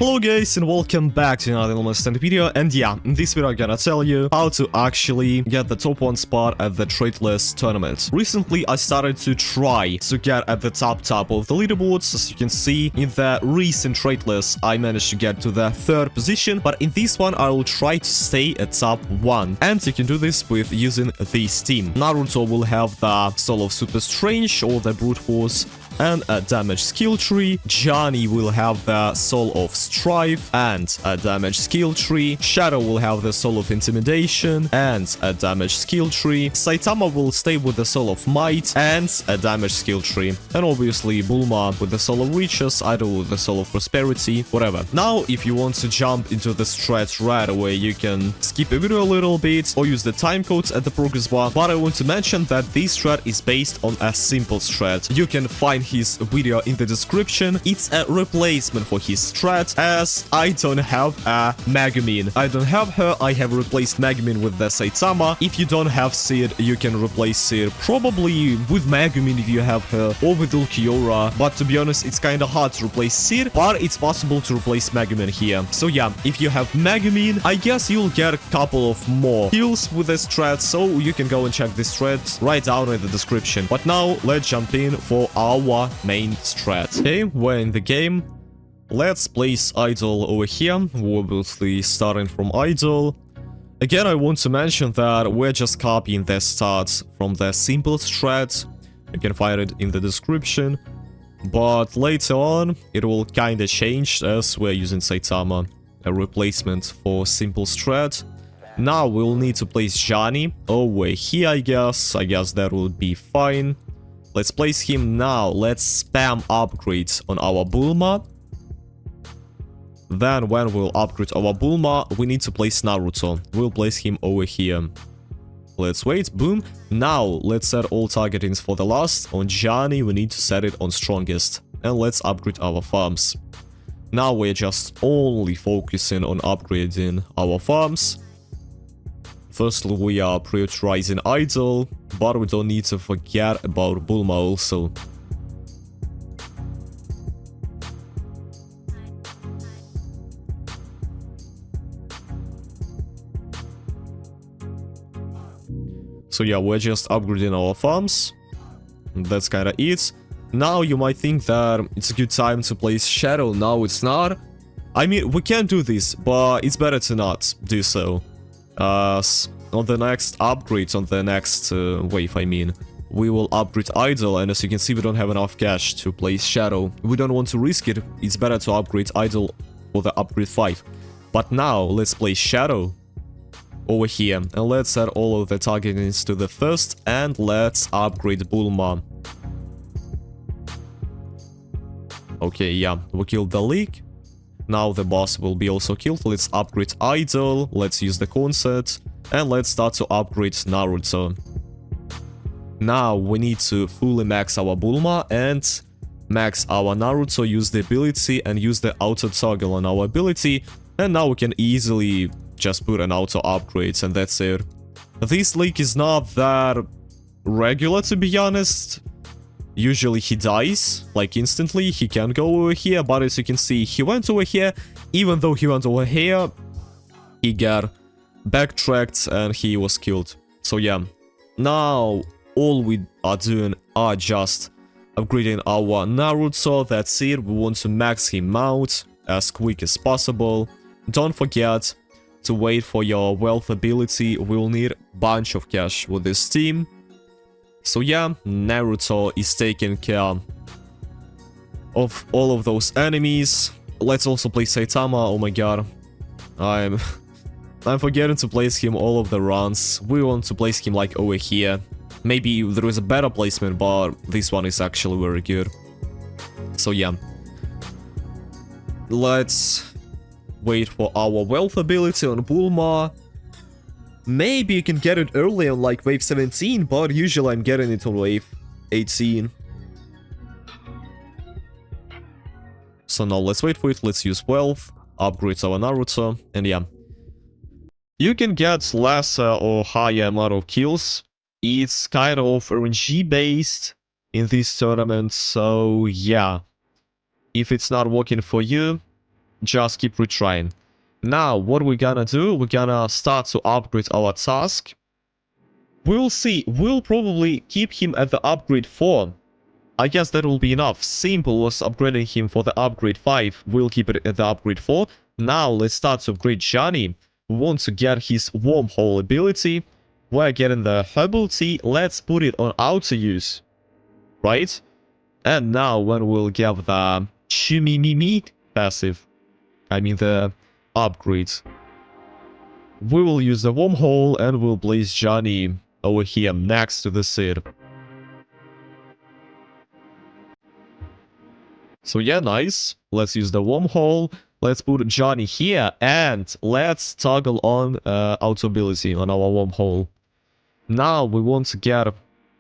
Hello guys and welcome back to another almost video, and yeah, in this video I'm gonna tell you how to actually get the top 1 spot at the Traitless tournament. Recently I started to try to get at the top of the leaderboards. As you can see, in the recent Traitless I managed to get to the 3rd position, but in this one I will try to stay at top 1, and you can do this with using this team. Naruto will have the Soul of Super Strange or the Brute Force and a damage skill tree. Johnny will have the Soul of Strife and a damage skill tree. Shadow will have the Soul of Intimidation and a damage skill tree. Saitama will stay with the Soul of Might and a damage skill tree. And obviously Bulma with the Soul of Riches, Idol with the Soul of Prosperity, whatever. Now, if you want to jump into the strat right away, you can skip a video a little bit or use the time codes at the progress bar. But I want to mention that this strat is based on a simple strat. You can find his video in the description. It's a replacement for his strat, as I don't have a Megumin. I don't have her. I have replaced Megumin with the Saitama. If you don't have Sid, you can replace Sid probably with Megumin if you have her, or with Ulquiorra. But to be honest, it's kind of hard to replace Sid, but it's possible to replace Megumin here. So yeah, if you have Megumin, I guess you'll get a couple of more kills with this strat, so you can go and check this strat right down in the description. But now let's jump in for our main strat. Okay, we're in the game. Let's place Idol over here. We're obviously starting from Idol. Again, I want to mention that we're just copying the stats from the simple strat. You can find it in the description. But later on, it will kinda change as we're using Saitama, a replacement for simple strat. Now we'll need to place Johnny over here, I guess. I guess that will be fine. Let's place him now. Let's spam upgrades on our Bulma. Then when we'll upgrade our Bulma, we need to place Naruto. We'll place him over here. Let's wait. Boom. Now let's set all targetings for the last. On Johnny, we need to set it on strongest. And let's upgrade our farms. Now we're just only focusing on upgrading our farms. Firstly, we are prioritizing Idol, but we don't need to forget about Bulma also. So yeah, we're just upgrading our farms. That's kinda it. Now you might think that it's a good time to place Shadow. No, it's not. I mean, we can do this, but it's better to not do so. On the next upgrades, on the next wave, I mean, we will upgrade Idol, and as you can see, we don't have enough cash to place Shadow. We don't want to risk it. It's better to upgrade Idol for the upgrade 5. But now, let's place Shadow over here, and let's set all of the targetings to the first, and let's upgrade Bulma. Okay, yeah, we killed the leak. Now the boss will be also killed. Let's upgrade Idol, let's use the concert, and let's start to upgrade Naruto. Now we need to fully max our Bulma and max our Naruto, use the ability and use the auto toggle on our ability, and now we can easily just put an auto upgrades, and that's it. This leak is not that regular, to be honest. Usually he dies, like instantly. He can go over here, but as you can see, he went over here. Even though he went over here, he got backtracked and he was killed. So yeah, now all we are doing are just upgrading our Naruto. That's it. We want to max him out as quick as possible. Don't forget to wait for your wealth ability. We'll need a bunch of cash with this team. So yeah, Naruto is taking care of all of those enemies. Let's also play Saitama. Oh my god, I'm forgetting to place him all of the runs. We want to place him like over here. Maybe there is a better placement, but this one is actually very good. So yeah, let's wait for our wealth ability on Bulma. Maybe you can get it early on like wave 17, but usually I'm getting it on wave 18. So now let's wait for it, let's use wealth, upgrade our Naruto, and yeah. You can get lesser or higher amount of kills. It's kind of RNG based in this tournament, so yeah. If it's not working for you, just keep retrying. Now, what we're gonna do, we're gonna start to upgrade our task. We'll see. We'll probably keep him at the upgrade 4. I guess that will be enough. Simple was upgrading him for the upgrade 5. We'll keep it at the upgrade 4. Now, let's start to upgrade Johnny. We want to get his wormhole ability. We're getting the herbal tea. Let's put it on auto use. Right? And now, when we'll get the Chimimimi passive, I mean the upgrades, we will use the wormhole and we'll place Johnny over here next to the seed. So yeah, nice. Let's use the wormhole. Let's put Johnny here and let's toggle on auto ability on our wormhole. Now we want to get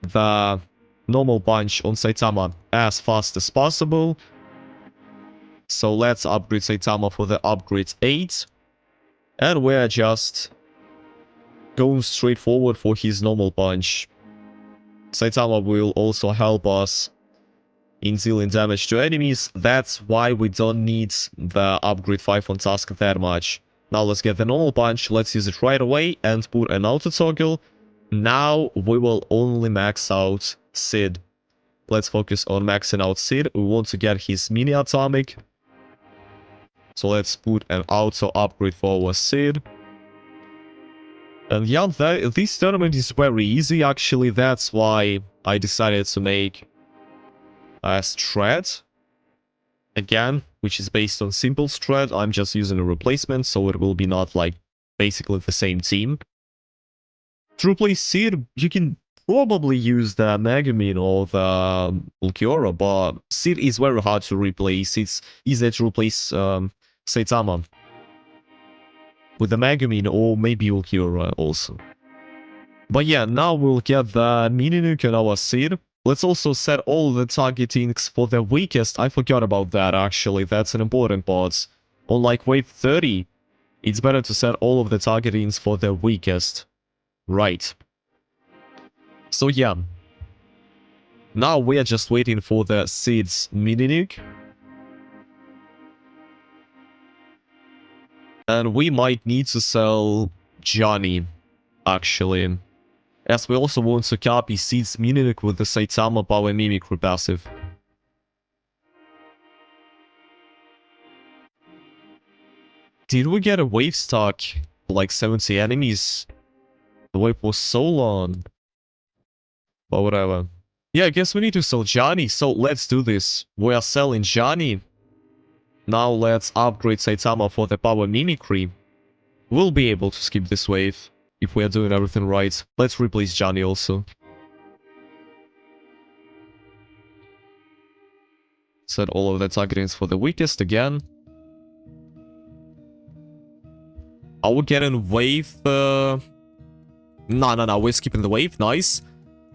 the normal punch on Saitama as fast as possible. So let's upgrade Saitama for the upgrade 8. And we're just going straight forward for his normal punch. Saitama will also help us in dealing damage to enemies. That's why we don't need the upgrade 5 on task that much. Now let's get the normal punch. Let's use it right away and put an auto toggle. Now we will only max out Sid. Let's focus on maxing out Sid. We want to get his mini atomic. So let's put an auto upgrade for our Sid. And yeah, this tournament is very easy actually. That's why I decided to make a strat again, which is based on simple strat. I'm just using a replacement, so it will be not like basically the same team. To replace Sid, you can probably use the Megumin or the Ulquiorra, but Sid is very hard to replace. It's easier to replace Saitama with the Megumin or maybe Ulquiorra also. But yeah, now we'll get the mini nuke on our Sid. Let's also set all the targetings for the weakest. I forgot about that actually. That's an important part. On like wave 30, it's better to set all of the targetings for the weakest. Right. So yeah. Now we are just waiting for the Sid's mini nuke. And we might need to sell Johnny, actually. As we also want to copy Sid's mini nuke with the Saitama power mimicry passive. Did we get a wave stock? Like 70 enemies? The wave was so long. But whatever. Yeah, I guess we need to sell Johnny, so let's do this. We are selling Johnny. Now let's upgrade Saitama for the power mimicry. We'll be able to skip this wave if we are doing everything right. Let's replace Johnny also. Set all of the targetings for the weakest again. Are we getting wave? No, we're skipping the wave. Nice.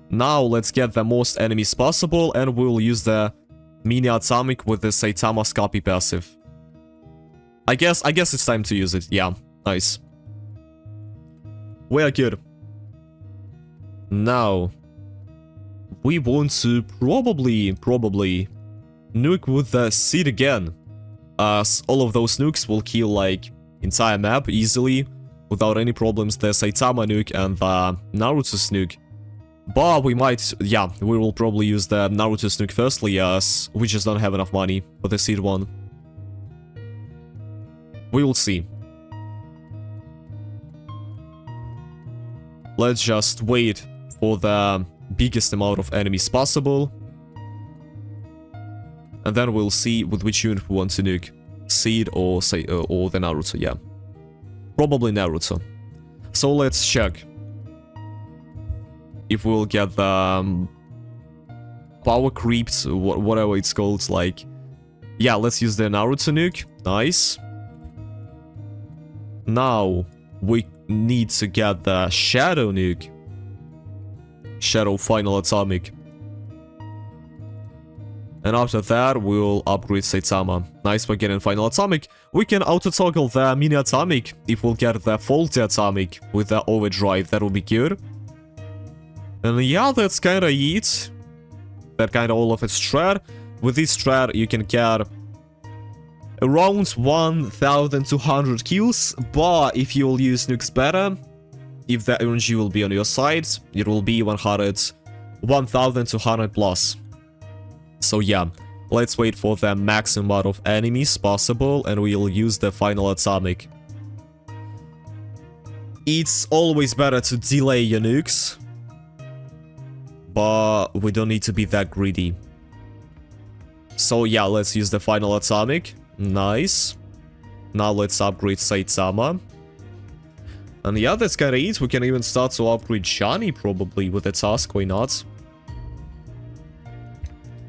Now let's get the most enemies possible and we'll use the mini atomic with the Saitama's copy passive. I guess it's time to use it. Yeah, nice. We are good. Now we want to probably nuke with the Sid again, as all of those nukes will kill like entire map easily without any problems. The Saitama nuke and the Naruto's nuke. But we might, yeah, we will probably use the Naruto's nuke firstly, as we just don't have enough money for the Sid one. We will see. Let's just wait for the biggest amount of enemies possible. And then we'll see with which unit we want to nuke. Sid or the Naruto, yeah. Probably Naruto. So let's check if we'll get the power creeps, whatever it's called, like... Yeah, let's use the Naruto nuke. Nice. Now, we need to get the Shadow nuke. Shadow Final Atomic. And after that, we'll upgrade Saitama. Nice, we're getting Final Atomic. We can auto-toggle the Mini Atomic if we'll get the Faulty Atomic with the Overdrive. That will be good. And yeah, that's kinda it. That kinda all of its strat. With this strat, you can get around 1200 kills, but if you will use nukes better, if the RNG will be on your side, it will be 1200 plus. So yeah, let's wait for the maximum amount of enemies possible, and we'll use the final atomic. It's always better to delay your nukes, but we don't need to be that greedy. So yeah, let's use the final atomic. Nice. Now let's upgrade Saitama. And yeah, that's kinda it. We can even start to upgrade Johnny probably with the task, why not?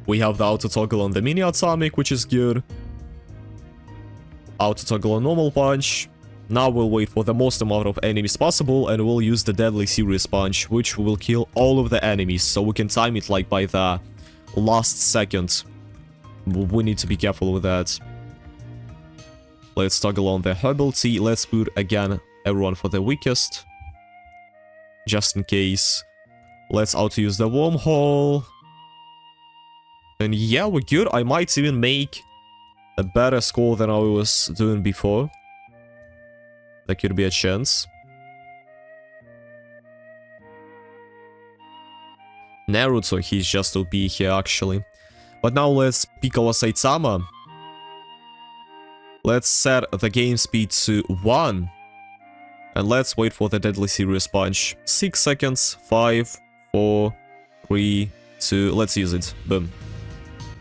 We have the auto toggle on the mini atomic, which is good. Auto toggle on normal punch. Now we'll wait for the most amount of enemies possible, and we'll use the deadly serious punch, which will kill all of the enemies, so we can time it like by the last second. We need to be careful with that. Let's toggle on the herbal tea. Let's put again everyone for the weakest, just in case. Let's auto use the wormhole. And yeah, we're good. I might even make a better score than I was doing before. There could be a chance. Naruto, he's just OP here actually. But now let's pick our Saitama. Let's set the game speed to 1. And let's wait for the deadly serious punch. 6 seconds. 5, 4, 3, 2. Let's use it. Boom.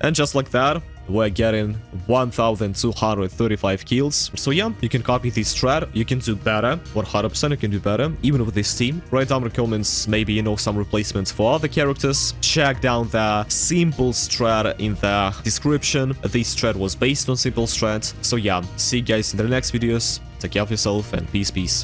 And just like that, we're getting 1235 kills. So yeah, you can copy this strat, you can do better, 100% you can do better, even with this team. Write down in the comments, maybe you know some replacements for other characters. Check down the simple strat in the description. This strat was based on simple strat. So yeah, see you guys in the next videos. Take care of yourself and peace.